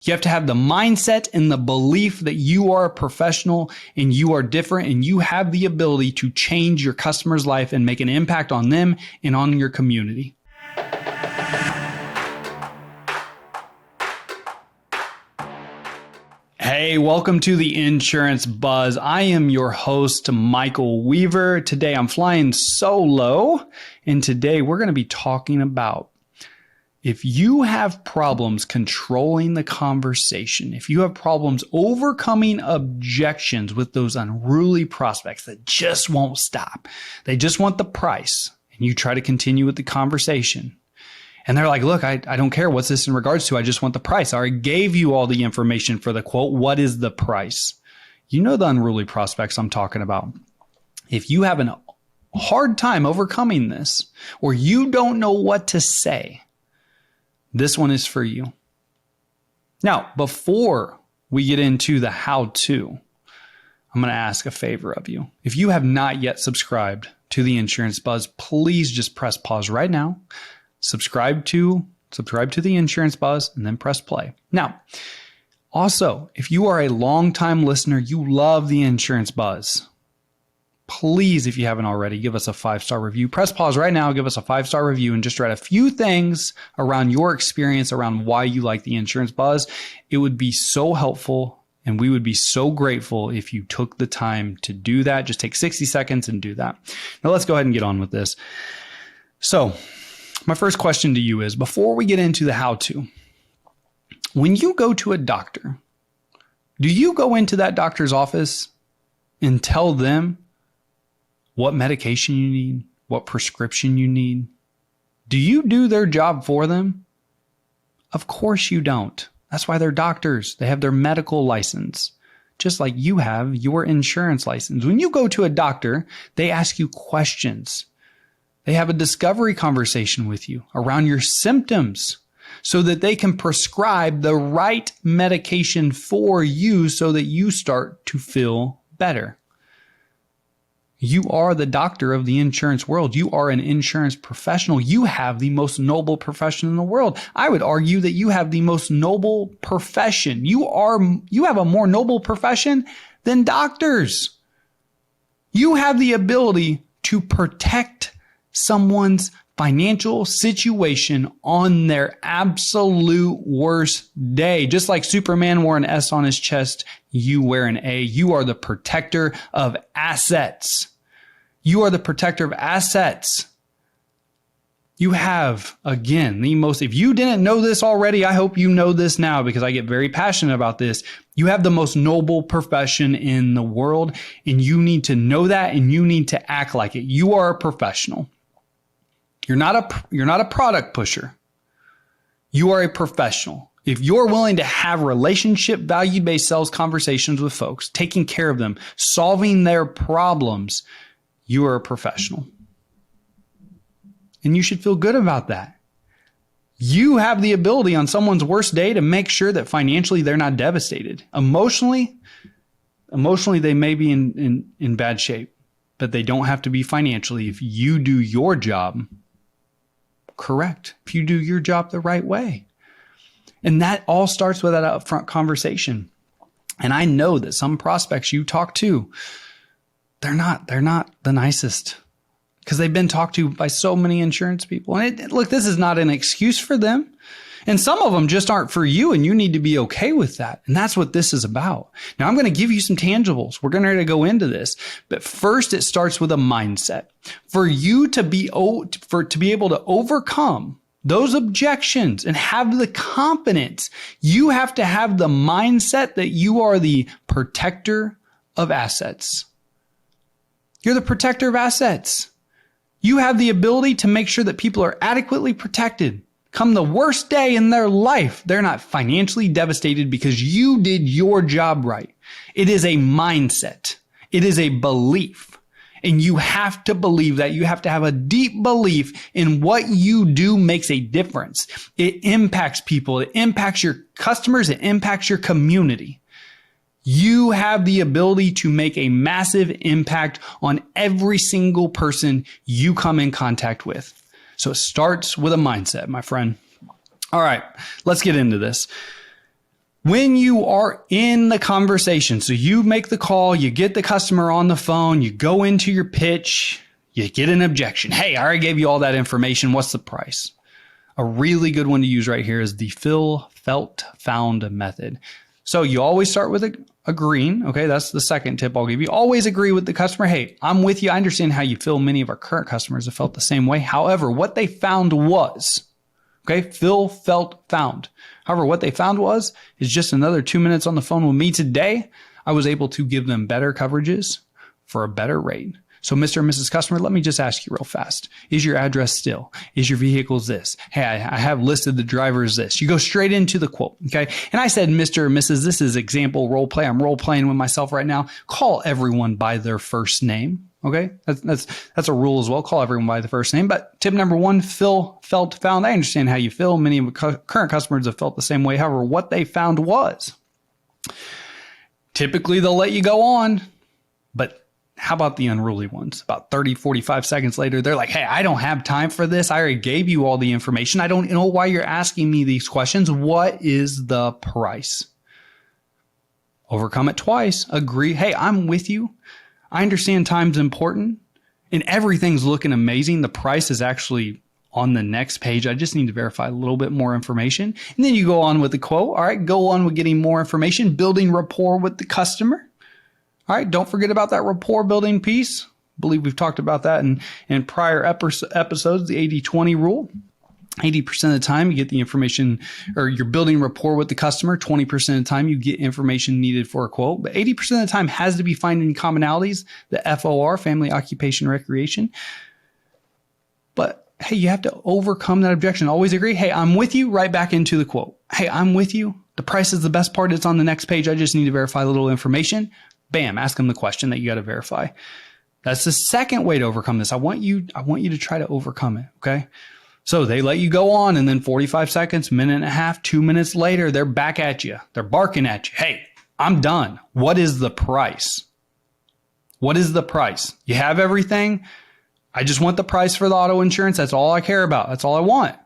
You have to have the mindset and the belief that you are a professional and you are different and you have the ability to change your customer's life and make an impact on them and on your community. Hey, welcome to the Insurance Buzz. I am your host, Michael Weaver. Today I'm flying solo, and today we're going to be talking about if you have problems controlling the conversation, if you have problems overcoming objections with those unruly prospects that just won't stop, they just want the price, and you try to continue with the conversation. And they're like, look, I don't care. What's this in regards to? I just want the price. I already gave you all the information for the quote. What is the price? You know the unruly prospects I'm talking about. If you have a hard time overcoming this, or you don't know what to say, this one is for you. Now, before we get into the how-to, I'm going to ask a favor of you. If you have not yet subscribed to the Insurance Buzz, please just press pause right now. Subscribe to the Insurance Buzz and then press play. Now, also, if you are a longtime listener, you love the Insurance Buzz, please, if you haven't already, give us a 5-star review. Press pause right now, give us a 5-star review, and just write a few things around your experience, around why you like the Insurance Buzz. It would be so helpful, and we would be so grateful if you took the time to do that. Just take 60 seconds and do that. Now, let's go ahead and get on with this. So, my first question to you is, before we get into the how-to, when you go to a doctor, do you go into that doctor's office and tell them what medication you need, what prescription you need? Do you do their job for them? Of course you don't. That's why they're doctors. They have their medical license, just like you have your insurance license. When you go to a doctor, they ask you questions. They have a discovery conversation with you around your symptoms so that they can prescribe the right medication for you so that you start to feel better. You are the doctor of the insurance world. You are an insurance professional. You have the most noble profession in the world. I would argue that you have the most noble profession. You have a more noble profession than doctors. You have the ability to protect someone's financial situation on their absolute worst day. Just like Superman wore an S on his chest, you wear an A. You are the protector of assets. You are the protector of assets. You have, again, the most, if you didn't know this already, I hope you know this now because I get very passionate about this. You have the most noble profession in the world, and you need to know that, and you need to act like it. You are a professional. You're not a product pusher. You are a professional. If you're willing to have relationship value-based sales conversations with folks, taking care of them, solving their problems, you are a professional. And you should feel good about that. You have the ability on someone's worst day to make sure that financially they're not devastated. Emotionally they may be in bad shape, but they don't have to be financially if you do your job correct, if you do your job the right way. And that all starts with that upfront conversation. And I know that some prospects you talk to, they're not the nicest because they've been talked to by so many insurance people. And look, this is not an excuse for them. And some of them just aren't for you, and you need to be okay with that. And that's what this is about. Now, I'm going to give you some tangibles. We're going to go into this. But first, it starts with a mindset. For you to be able to overcome those objections and have the confidence, you have to have the mindset that you are the protector of assets. You're the protector of assets. You have the ability to make sure that people are adequately protected. Come the worst day in their life, they're not financially devastated because you did your job right. It is a mindset. It is a belief. And you have to believe that. You have to have a deep belief in what you do makes a difference. It impacts people. It impacts your customers. It impacts your community. You have the ability to make a massive impact on every single person you come in contact with. So it starts with a mindset, my friend. All right, let's get into this. When you are in the conversation, so you make the call, you get the customer on the phone, you go into your pitch, you get an objection. Hey, I already gave you all that information. What's the price? A really good one to use right here is the Feel, Felt, Found method. So you always start with agreeing. Okay, that's the second tip I'll give you. Always agree with the customer. Hey, I'm with you. I understand how you feel. Many of our current customers have felt the same way. However, what they found was, okay, feel, felt, found. However, what they found was, is just another 2 minutes on the phone with me today. I was able to give them better coverages for a better rate. So Mr. and Mrs. Customer, let me just ask you real fast. Is your address still? Is your vehicle this? Hey, I have listed the driver as this. You go straight into the quote, okay? And I said, Mr. or Mrs., this is example role play. I'm role playing with myself right now. Call everyone by their first name, okay? That's a rule as well. Call everyone by the first name. But tip number one, feel, felt, found. I understand how you feel. Many of the current customers have felt the same way. However, what they found was, typically they'll let you go on, but how about the unruly ones? About 30, 45 seconds later, they're like, hey, I don't have time for this. I already gave you all the information. I don't know why you're asking me these questions. What is the price? Overcome it twice. Agree. Hey, I'm with you. I understand time's important and everything's looking amazing. The price is actually on the next page. I just need to verify a little bit more information. And then you go on with the quote. All right, go on with getting more information, building rapport with the customer. All right, don't forget about that rapport building piece. I believe we've talked about that in prior episodes, the 80-20 rule. 80% of the time you get the information, or you're building rapport with the customer. 20% of the time you get information needed for a quote. But 80% of the time has to be finding commonalities, the FOR, family, occupation, recreation. But hey, you have to overcome that objection. Always agree. Hey, I'm with you. Right back into the quote. Hey, I'm with you. The price is the best part. It's on the next page. I just need to verify a little information. Bam, ask them the question that you got to verify. That's the second way to overcome this. I want you to try to overcome it. Okay. So they let you go on, and then 45 seconds, minute and a half, 2 minutes later, they're back at you. They're barking at you. Hey, I'm done. What is the price? What is the price? You have everything. I just want the price for the auto insurance. That's all I care about. That's all I want.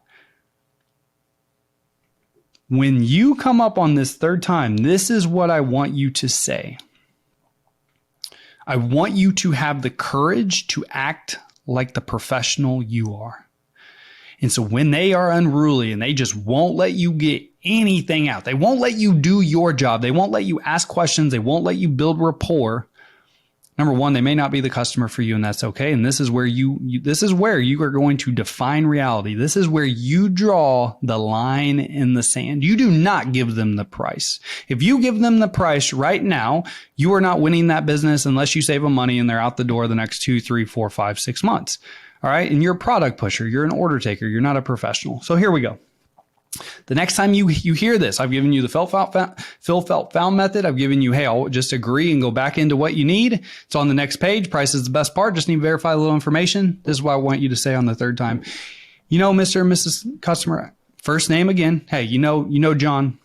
When you come up on this third time, this is what I want you to say. I want you to have the courage to act like the professional you are. And so when they are unruly and they just won't let you get anything out, they won't let you do your job, they won't let you ask questions, they won't let you build rapport. Number one, they may not be the customer for you, and that's okay. And this is where this is where you are going to define reality. This is where you draw the line in the sand. You do not give them the price. If you give them the price right now, you are not winning that business unless you save them money and they're out the door the next 2, 3, 4, 5, 6 months. All right. And you're a product pusher. You're an order taker. You're not a professional. So here we go. The next time you hear this, I've given you the feel, felt, found method. I've given you, hey, I'll just agree and go back into what you need. It's on the next page. Price is the best part. Just need to verify a little information. This is what I want you to say on the third time. You know, Mr. and Mrs. Customer, first name again. Hey, you know, John,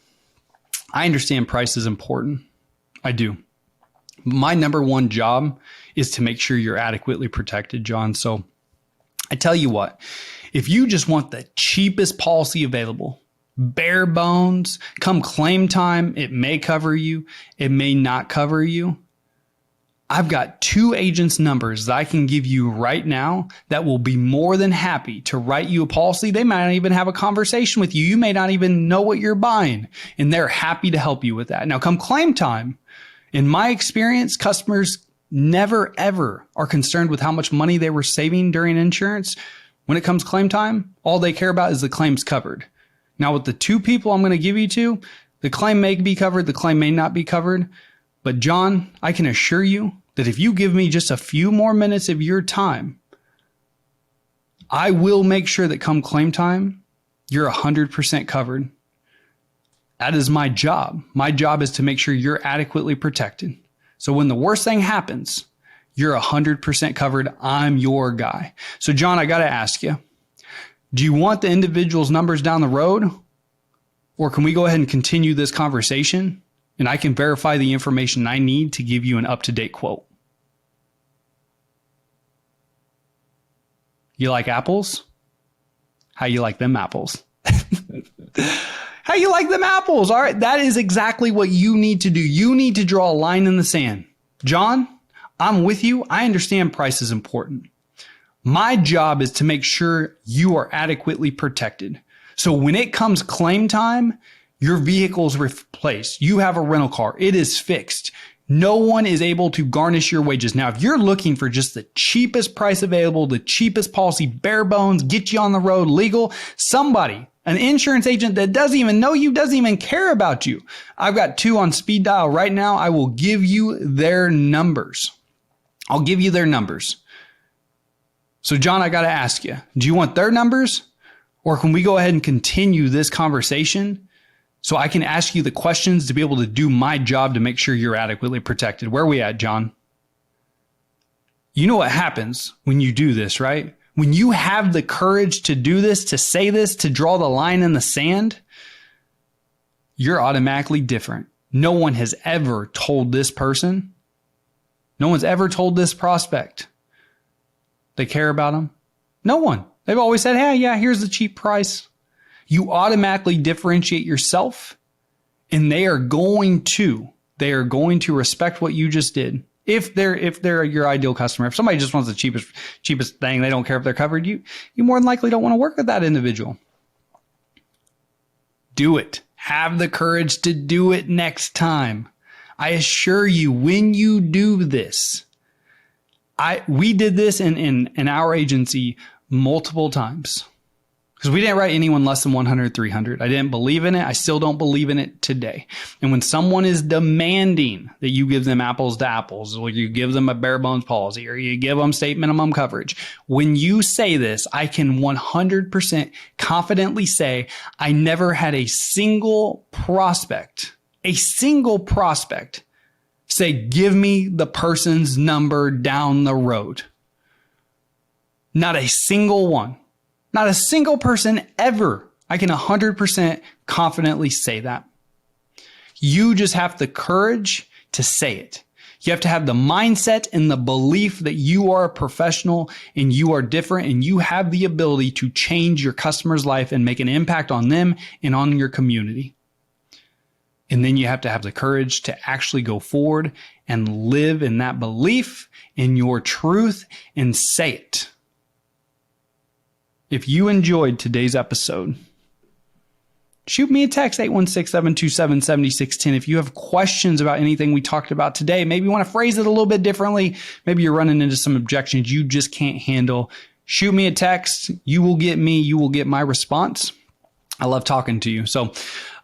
I understand price is important. I do. My number one job is to make sure you're adequately protected, John. So I tell you what, if you just want the cheapest policy available, bare bones, come claim time, it may cover you, it may not cover you. I've got 2 agents' numbers that I can give you right now that will be more than happy to write you a policy. They might not even have a conversation with you. You may not even know what you're buying, and they're happy to help you with that. Now, come claim time, in my experience, customers never, ever are concerned with how much money they were saving during insurance. When it comes claim time, all they care about is the claims covered. Now, with the 2 people I'm going to give you to, the claim may be covered, the claim may not be covered. But John, I can assure you that if you give me just a few more minutes of your time, I will make sure that come claim time, you're 100% covered. That is my job. My job is to make sure you're adequately protected. So when the worst thing happens, you're 100% covered. I'm your guy. So John, I got to ask you, do you want the individual's numbers down the road? Or can we go ahead and continue this conversation and I can verify the information I need to give you an up-to-date quote? You like apples? How you like them apples? How you like them apples? All right, that is exactly what you need to do. You need to draw a line in the sand. John, I'm with you. I understand price is important. My job is to make sure you are adequately protected. So when it comes claim time, your vehicle's replaced. You have a rental car. It is fixed. No one is able to garnish your wages. Now, if you're looking for just the cheapest price available, the cheapest policy, bare bones, get you on the road, legal, somebody, an insurance agent that doesn't even know you, doesn't even care about you. I've got 2 on speed dial right now. I will give you their numbers. I'll give you their numbers. So John, I got to ask you, do you want their numbers, or can we go ahead and continue this conversation so I can ask you the questions to be able to do my job to make sure you're adequately protected? Where are we at, John? You know what happens when you do this, right? When you have the courage to do this, to say this, to draw the line in the sand, you're automatically different. No one has ever told this person. No one's ever told this prospect they care about them. No one. They've always said, hey, yeah, here's the cheap price. You automatically differentiate yourself, and they are going to respect what you just did. If they're your ideal customer, if somebody just wants the cheapest thing, they don't care if they're covered, you more than likely don't want to work with that individual. Do it. Have the courage to do it next time. I assure you, when you do this, we did this in our agency multiple times. Because we didn't write anyone less than 100, 300. I didn't believe in it. I still don't believe in it today. And when someone is demanding that you give them apples to apples, or you give them a bare bones policy, or you give them state minimum coverage, when you say this, I can 100% confidently say I never had a single prospect say, give me the person's number down the road. Not a single one. Not a single person ever. I can 100% confidently say that. You just have the courage to say it. You have to have the mindset and the belief that you are a professional and you are different and you have the ability to change your customer's life and make an impact on them and on your community. And then you have to have the courage to actually go forward and live in that belief, in your truth, and say it. If you enjoyed today's episode, shoot me a text, 816-727-7610. If you have questions about anything we talked about today, maybe you want to phrase it a little bit differently, maybe you're running into some objections you just can't handle, shoot me a text. You will get me. You will get my response. I love talking to you. So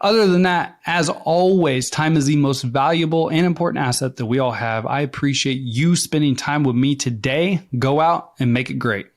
other than that, as always, time is the most valuable and important asset that we all have. I appreciate you spending time with me today. Go out and make it great.